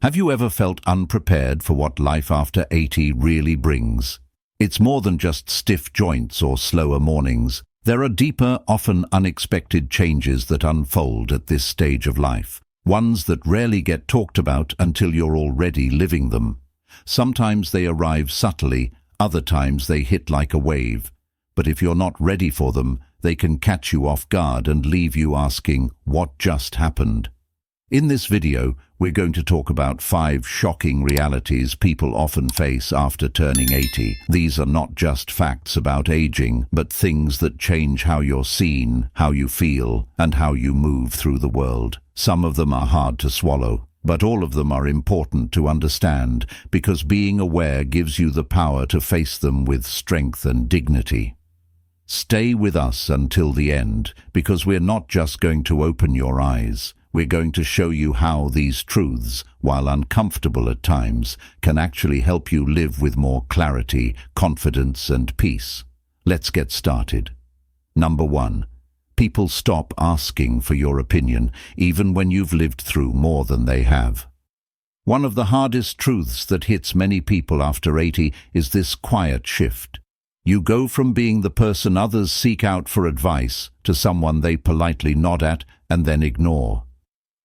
Have you ever felt unprepared for what life after 80 really brings? It's more than just stiff joints or slower mornings. There are deeper, often unexpected changes that unfold at this stage of life, ones that rarely get talked about until you're already living them. Sometimes they arrive subtly, other times they hit like a wave. But if you're not ready for them, they can catch you off guard and leave you asking, what just happened? In this video, we're going to talk about 5 shocking realities people often face after turning 80. These are not just facts about aging, but things that change how you're seen, how you feel, and how you move through the world. Some of them are hard to swallow, but all of them are important to understand because being aware gives you the power to face them with strength and dignity. Stay with us until the end, because we're not just going to open your eyes. We're going to show you how these truths, while uncomfortable at times, can actually help you live with more clarity, confidence, and peace. Let's get started. Number 1. People stop asking for your opinion, even when you've lived through more than they have. One of the hardest truths that hits many people after 80 is this quiet shift. You go from being the person others seek out for advice to someone they politely nod at and then ignore.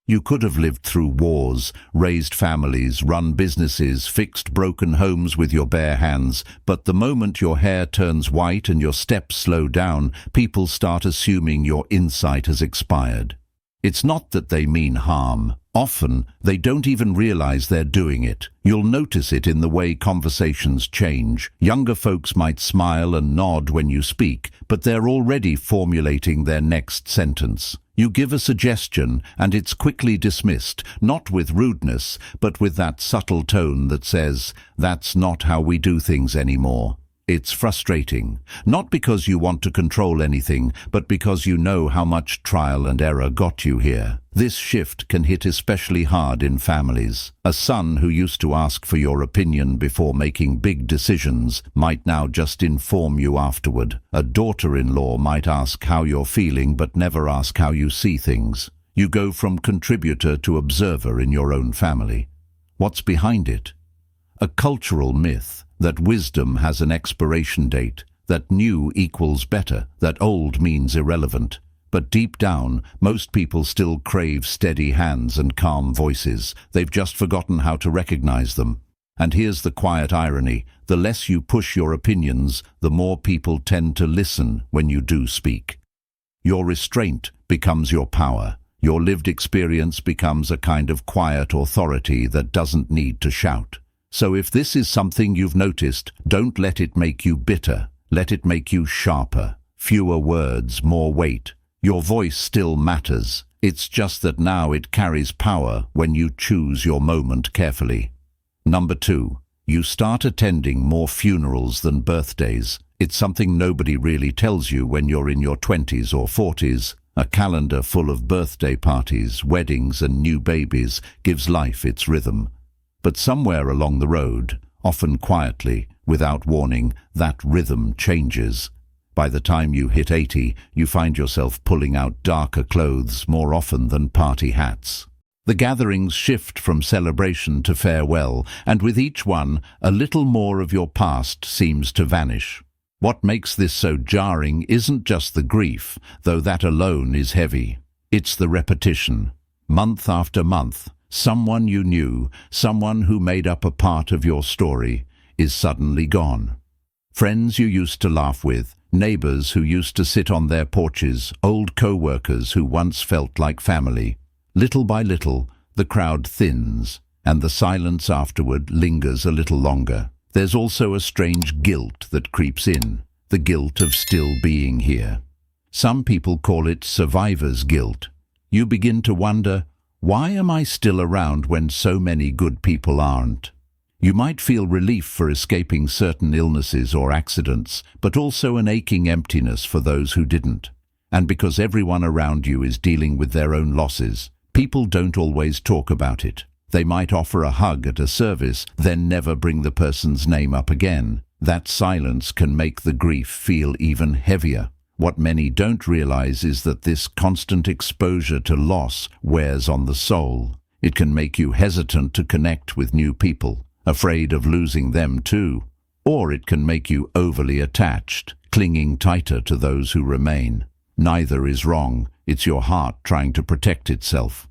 You could have lived through wars, raised families, run businesses, fixed broken homes with your bare hands, but the moment your hair turns white and your steps slow down, people start assuming your insight has expired. It's not that they mean harm. Often, they don't even realize they're doing it. You'll notice it in the way conversations change. Younger folks might smile and nod when you speak, but they're already formulating their next sentence. You give a suggestion, and it's quickly dismissed, not with rudeness, but with that subtle tone that says, "That's not how we do things anymore." It's frustrating, not because you want to control anything, but because you know how much trial and error got you here. This shift can hit especially hard in families. A son who used to ask for your opinion before making big decisions might now just inform you afterward. A daughter-in-law might ask how you're feeling but never ask how you see things. You go from contributor to observer in your own family. What's behind it? A cultural myth that wisdom has an expiration date, that new equals better, that old means irrelevant. But deep down, most people still crave steady hands and calm voices. They've just forgotten how to recognize them. And here's the quiet irony. The less you push your opinions, the more people tend to listen when you do speak. Your restraint becomes your power. Your lived experience becomes a kind of quiet authority that doesn't need to shout. So if this is something you've noticed, don't let it make you bitter. Let it make you sharper. Fewer words, more weight. Your voice still matters. It's just that now it carries power when you choose your moment carefully. Number 2. You start attending more funerals than birthdays. It's something nobody really tells you when you're in your 20s or 40s. A calendar full of birthday parties, weddings, and new babies gives life its rhythm. But somewhere along the road, often quietly, without warning, that rhythm changes. By the time you hit 80, you find yourself pulling out darker clothes more often than party hats. The gatherings shift from celebration to farewell, and with each one, a little more of your past seems to vanish. What makes this so jarring isn't just the grief, though that alone is heavy. It's the repetition. Month after month, someone you knew, someone who made up a part of your story, is suddenly gone. Friends you used to laugh with, neighbors who used to sit on their porches, old co-workers who once felt like family. Little by little, the crowd thins, and the silence afterward lingers a little longer. There's also a strange guilt that creeps in, the guilt of still being here. Some people call it survivor's guilt. You begin to wonder, why am I still around when so many good people aren't? You might feel relief for escaping certain illnesses or accidents, but also an aching emptiness for those who didn't. And because everyone around you is dealing with their own losses, people don't always talk about it. They might offer a hug at a service, then never bring the person's name up again. That silence can make the grief feel even heavier. What many don't realize is that this constant exposure to loss wears on the soul. It can make you hesitant to connect with new people, afraid of losing them too. Or it can make you overly attached, clinging tighter to those who remain. Neither is wrong. It's your heart trying to protect itself.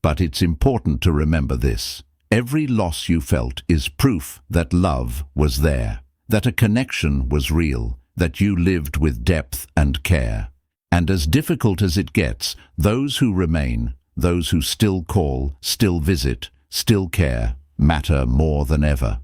But it's important to remember this. Every loss you felt is proof that love was there, that a connection was real, that you lived with depth and care. And as difficult as it gets, those who remain, those who still call, still visit, still care, matter more than ever.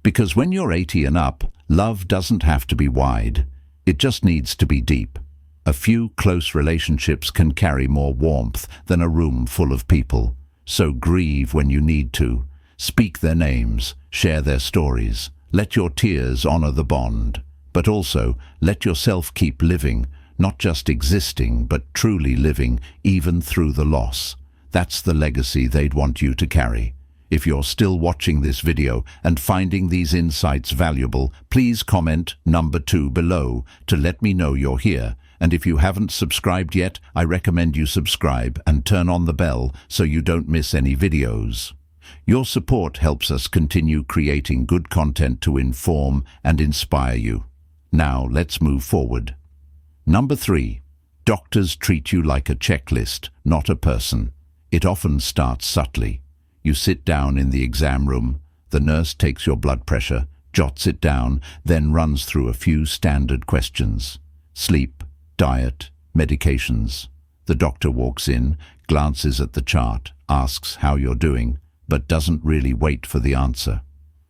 Because when you're 80 and up, love doesn't have to be wide. It just needs to be deep. A few close relationships can carry more warmth than a room full of people. So grieve when you need to. Speak their names, share their stories. Let your tears honor the bond. But also, let yourself keep living, not just existing, but truly living, even through the loss. That's the legacy they'd want you to carry. If you're still watching this video and finding these insights valuable, please comment number 2 below to let me know you're here. And if you haven't subscribed yet, I recommend you subscribe and turn on the bell so you don't miss any videos. Your support helps us continue creating good content to inform and inspire you. Now, let's move forward. Number 3. Doctors treat you like a checklist, not a person. It often starts subtly. You sit down in the exam room, the nurse takes your blood pressure, jots it down, then runs through a few standard questions. Sleep, diet, medications. The doctor walks in, glances at the chart, asks how you're doing, but doesn't really wait for the answer.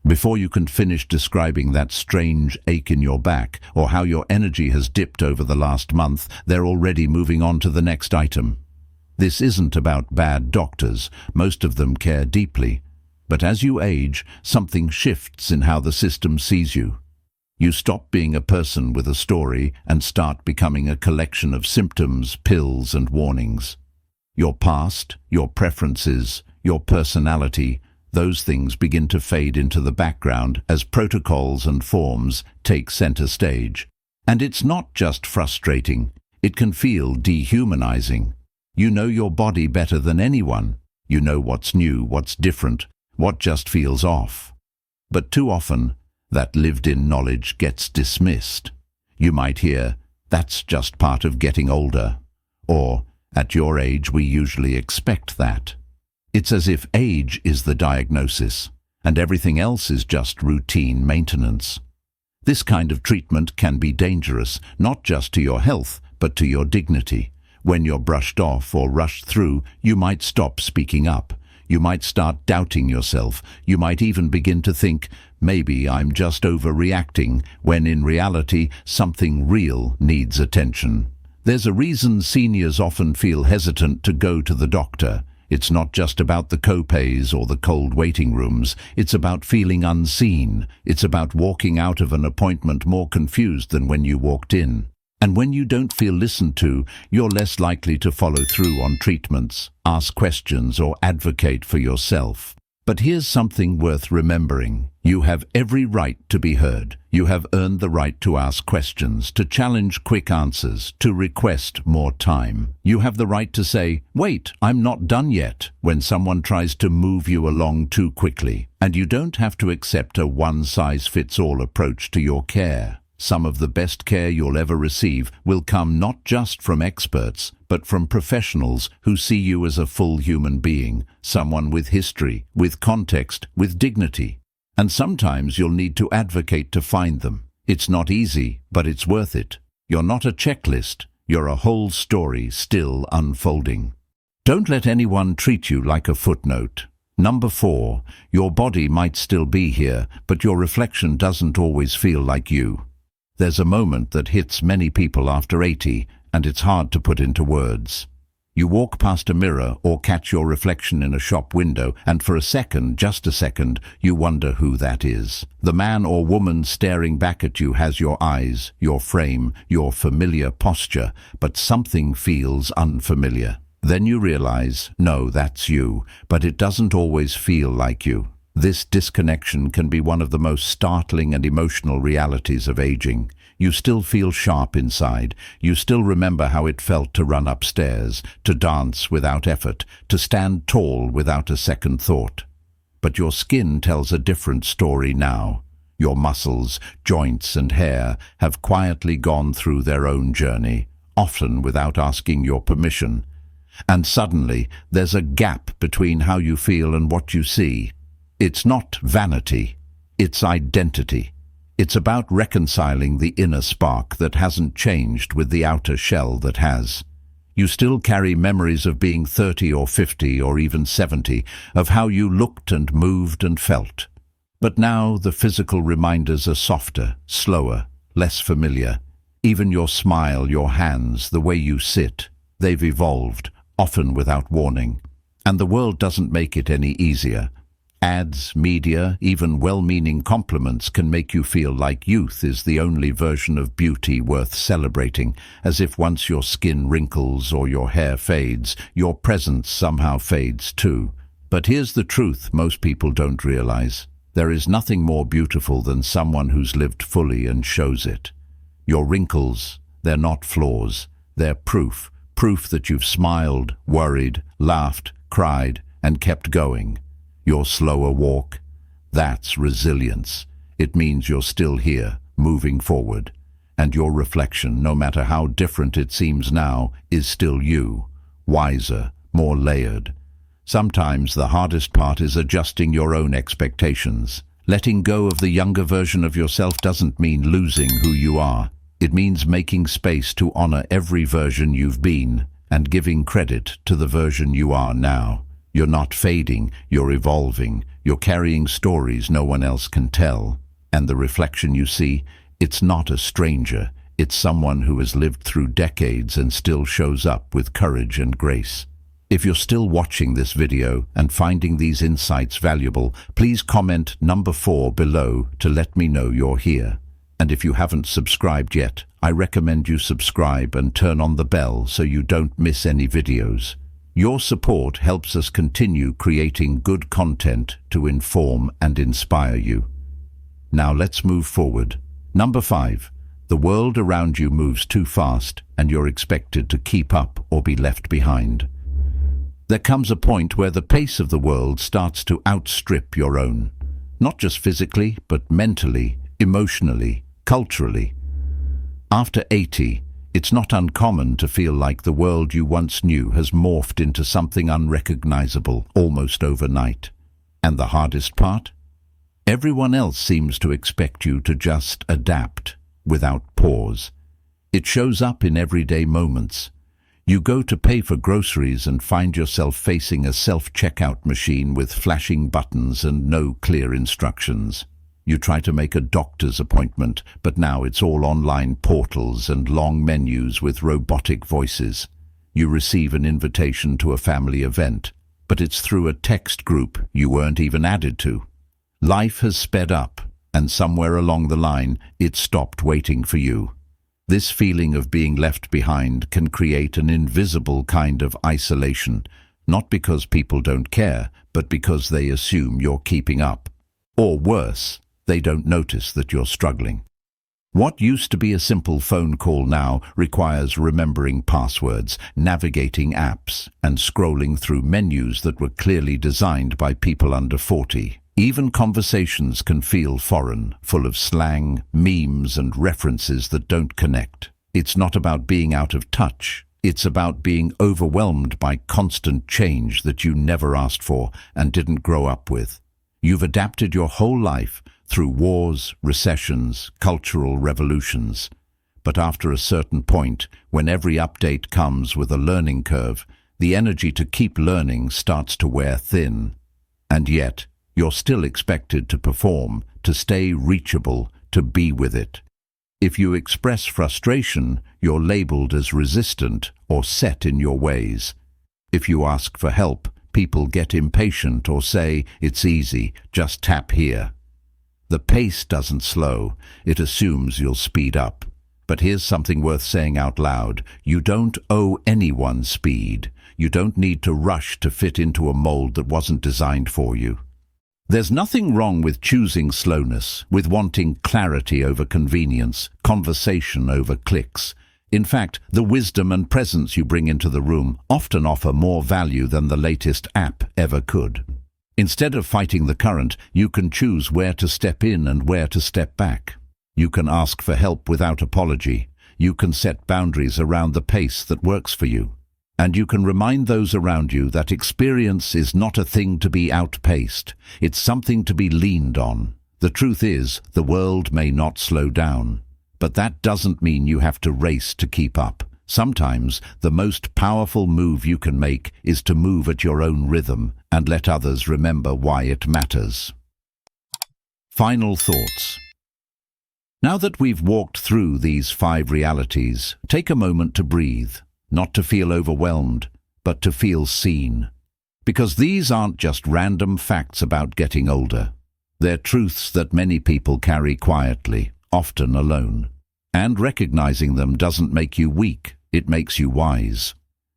Before you can finish describing that strange ache in your back or how your energy has dipped over the last month, they're already moving on to the next item. This isn't about bad doctors. Most of them care deeply. But as you age, something shifts in how the system sees you. You stop being a person with a story and start becoming a collection of symptoms, pills, and warnings. Your past, your preferences, your personality, those things begin to fade into the background as protocols and forms take center stage. And it's not just frustrating. It can feel dehumanizing. You know your body better than anyone. You know what's new, what's different, what just feels off. But too often, that lived-in knowledge gets dismissed. You might hear, "That's just part of getting older," or, "At your age we usually expect that." It's as if age is the diagnosis, and everything else is just routine maintenance. This kind of treatment can be dangerous, not just to your health, but to your dignity. When you're brushed off or rushed through, you might stop speaking up. You might start doubting yourself. You might even begin to think, maybe I'm just overreacting, when in reality, something real needs attention. There's a reason seniors often feel hesitant to go to the doctor. It's not just about the co-pays or the cold waiting rooms. It's about feeling unseen. It's about walking out of an appointment more confused than when you walked in. And when you don't feel listened to, you're less likely to follow through on treatments, ask questions, or advocate for yourself. But here's something worth remembering. You have every right to be heard. You have earned the right to ask questions, to challenge quick answers, to request more time. You have the right to say, "Wait, I'm not done yet," when someone tries to move you along too quickly. And you don't have to accept a one-size-fits-all approach to your care. Some of the best care you'll ever receive will come not just from experts, but from professionals who see you as a full human being, someone with history, with context, with dignity. And sometimes you'll need to advocate to find them. It's not easy, but it's worth it. You're not a checklist. You're a whole story still unfolding. Don't let anyone treat you like a footnote. Number 4, your body might still be here, but your reflection doesn't always feel like you. There's a moment that hits many people after 80, and it's hard to put into words. You walk past a mirror or catch your reflection in a shop window, and for a second, just a second, you wonder who that is. The man or woman staring back at you has your eyes, your frame, your familiar posture, but something feels unfamiliar. Then you realize, no, that's you, but it doesn't always feel like you. This disconnection can be one of the most startling and emotional realities of aging. You still feel sharp inside. You still remember how it felt to run upstairs, to dance without effort, to stand tall without a second thought. But your skin tells a different story now. Your muscles, joints and hair have quietly gone through their own journey, often without asking your permission. And suddenly, there's a gap between how you feel and what you see. It's not vanity, it's identity. It's about reconciling the inner spark that hasn't changed with the outer shell that has. You still carry memories of being 30 or 50 or even 70, of how you looked and moved and felt. But now the physical reminders are softer, slower, less familiar. Even your smile, your hands, the way you sit, they've evolved, often without warning. And the world doesn't make it any easier. Ads, media, even well-meaning compliments can make you feel like youth is the only version of beauty worth celebrating, as if once your skin wrinkles or your hair fades, your presence somehow fades too. But here's the truth most people don't realize. There is nothing more beautiful than someone who's lived fully and shows it. Your wrinkles, they're not flaws. They're proof that you've smiled, worried, laughed, cried, and kept going. Your slower walk, that's resilience. It means you're still here, moving forward. And your reflection, no matter how different it seems now, is still you, wiser, more layered. Sometimes the hardest part is adjusting your own expectations. Letting go of the younger version of yourself doesn't mean losing who you are. It means making space to honor every version you've been and giving credit to the version you are now. You're not fading, you're evolving. You're carrying stories no one else can tell. And the reflection you see, it's not a stranger. It's someone who has lived through decades and still shows up with courage and grace. If you're still watching this video and finding these insights valuable, please comment number 4 below to let me know you're here. And if you haven't subscribed yet, I recommend you subscribe and turn on the bell so you don't miss any videos. Your support helps us continue creating good content to inform and inspire you. Now let's move forward. Number 5. The world around you moves too fast and you're expected to keep up or be left behind. There comes a point where the pace of the world starts to outstrip your own. Not just physically, but mentally, emotionally, culturally. After 80, it's not uncommon to feel like the world you once knew has morphed into something unrecognizable almost overnight. And the hardest part? Everyone else seems to expect you to just adapt without pause. It shows up in everyday moments. You go to pay for groceries and find yourself facing a self-checkout machine with flashing buttons and no clear instructions. You try to make a doctor's appointment, but now it's all online portals and long menus with robotic voices. You receive an invitation to a family event, but it's through a text group you weren't even added to. Life has sped up, and somewhere along the line, it stopped waiting for you. This feeling of being left behind can create an invisible kind of isolation, not because people don't care, but because they assume you're keeping up. Or worse, they don't notice that you're struggling. What used to be a simple phone call now requires remembering passwords, navigating apps, and scrolling through menus that were clearly designed by people under 40. Even conversations can feel foreign, full of slang, memes, and references that don't connect. It's not about being out of touch. It's about being overwhelmed by constant change that you never asked for and didn't grow up with. You've adapted your whole life through wars, recessions, cultural revolutions. But after a certain point, when every update comes with a learning curve, the energy to keep learning starts to wear thin. And yet, you're still expected to perform, to stay reachable, to be with it. If you express frustration, you're labeled as resistant or set in your ways. If you ask for help, people get impatient or say, "It's easy, just tap here." The pace doesn't slow, it assumes you'll speed up. But here's something worth saying out loud. You don't owe anyone speed. You don't need to rush to fit into a mold that wasn't designed for you. There's nothing wrong with choosing slowness, with wanting clarity over convenience, conversation over clicks. In fact, the wisdom and presence you bring into the room often offer more value than the latest app ever could. Instead of fighting the current, you can choose where to step in and where to step back. You can ask for help without apology. You can set boundaries around the pace that works for you. And you can remind those around you that experience is not a thing to be outpaced. It's something to be leaned on. The truth is, the world may not slow down. But that doesn't mean you have to race to keep up. Sometimes, the most powerful move you can make is to move at your own rhythm and let others remember why it matters. Final thoughts. Now that we've walked through these 5 realities, take a moment to breathe. Not to feel overwhelmed, but to feel seen. Because these aren't just random facts about getting older. They're truths that many people carry quietly, often alone. And recognizing them doesn't make you weak, it makes you wise.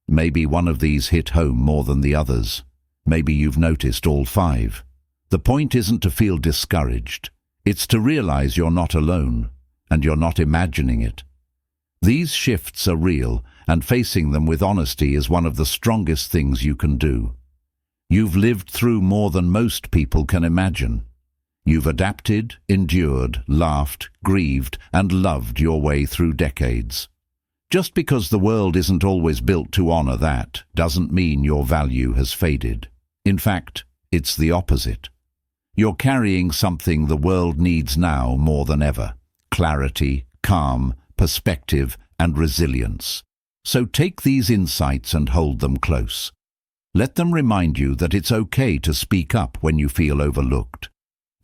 Maybe one of these hit home more than the others. Maybe you've noticed all 5. The point isn't to feel discouraged. It's to realize you're not alone, and you're not imagining it. These shifts are real, and facing them with honesty is one of the strongest things you can do. You've lived through more than most people can imagine. You've adapted, endured, laughed, grieved, and loved your way through decades. Just because the world isn't always built to honor that doesn't mean your value has faded. In fact, it's the opposite. You're carrying something the world needs now more than ever: clarity, calm, perspective, and resilience. So take these insights and hold them close. Let them remind you that it's okay to speak up when you feel overlooked.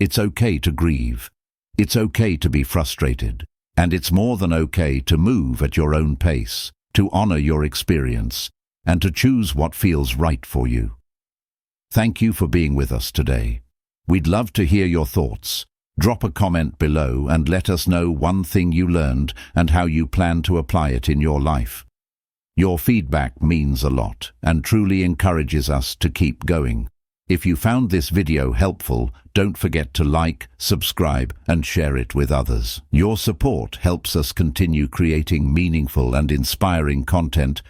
It's okay to grieve. It's okay to be frustrated. And it's more than okay to move at your own pace, to honor your experience, and to choose what feels right for you. Thank you for being with us today. We'd love to hear your thoughts. Drop a comment below and let us know one thing you learned and how you plan to apply it in your life. Your feedback means a lot and truly encourages us to keep going. If you found this video helpful, don't forget to like, subscribe, and share it with others. Your support helps us continue creating meaningful and inspiring content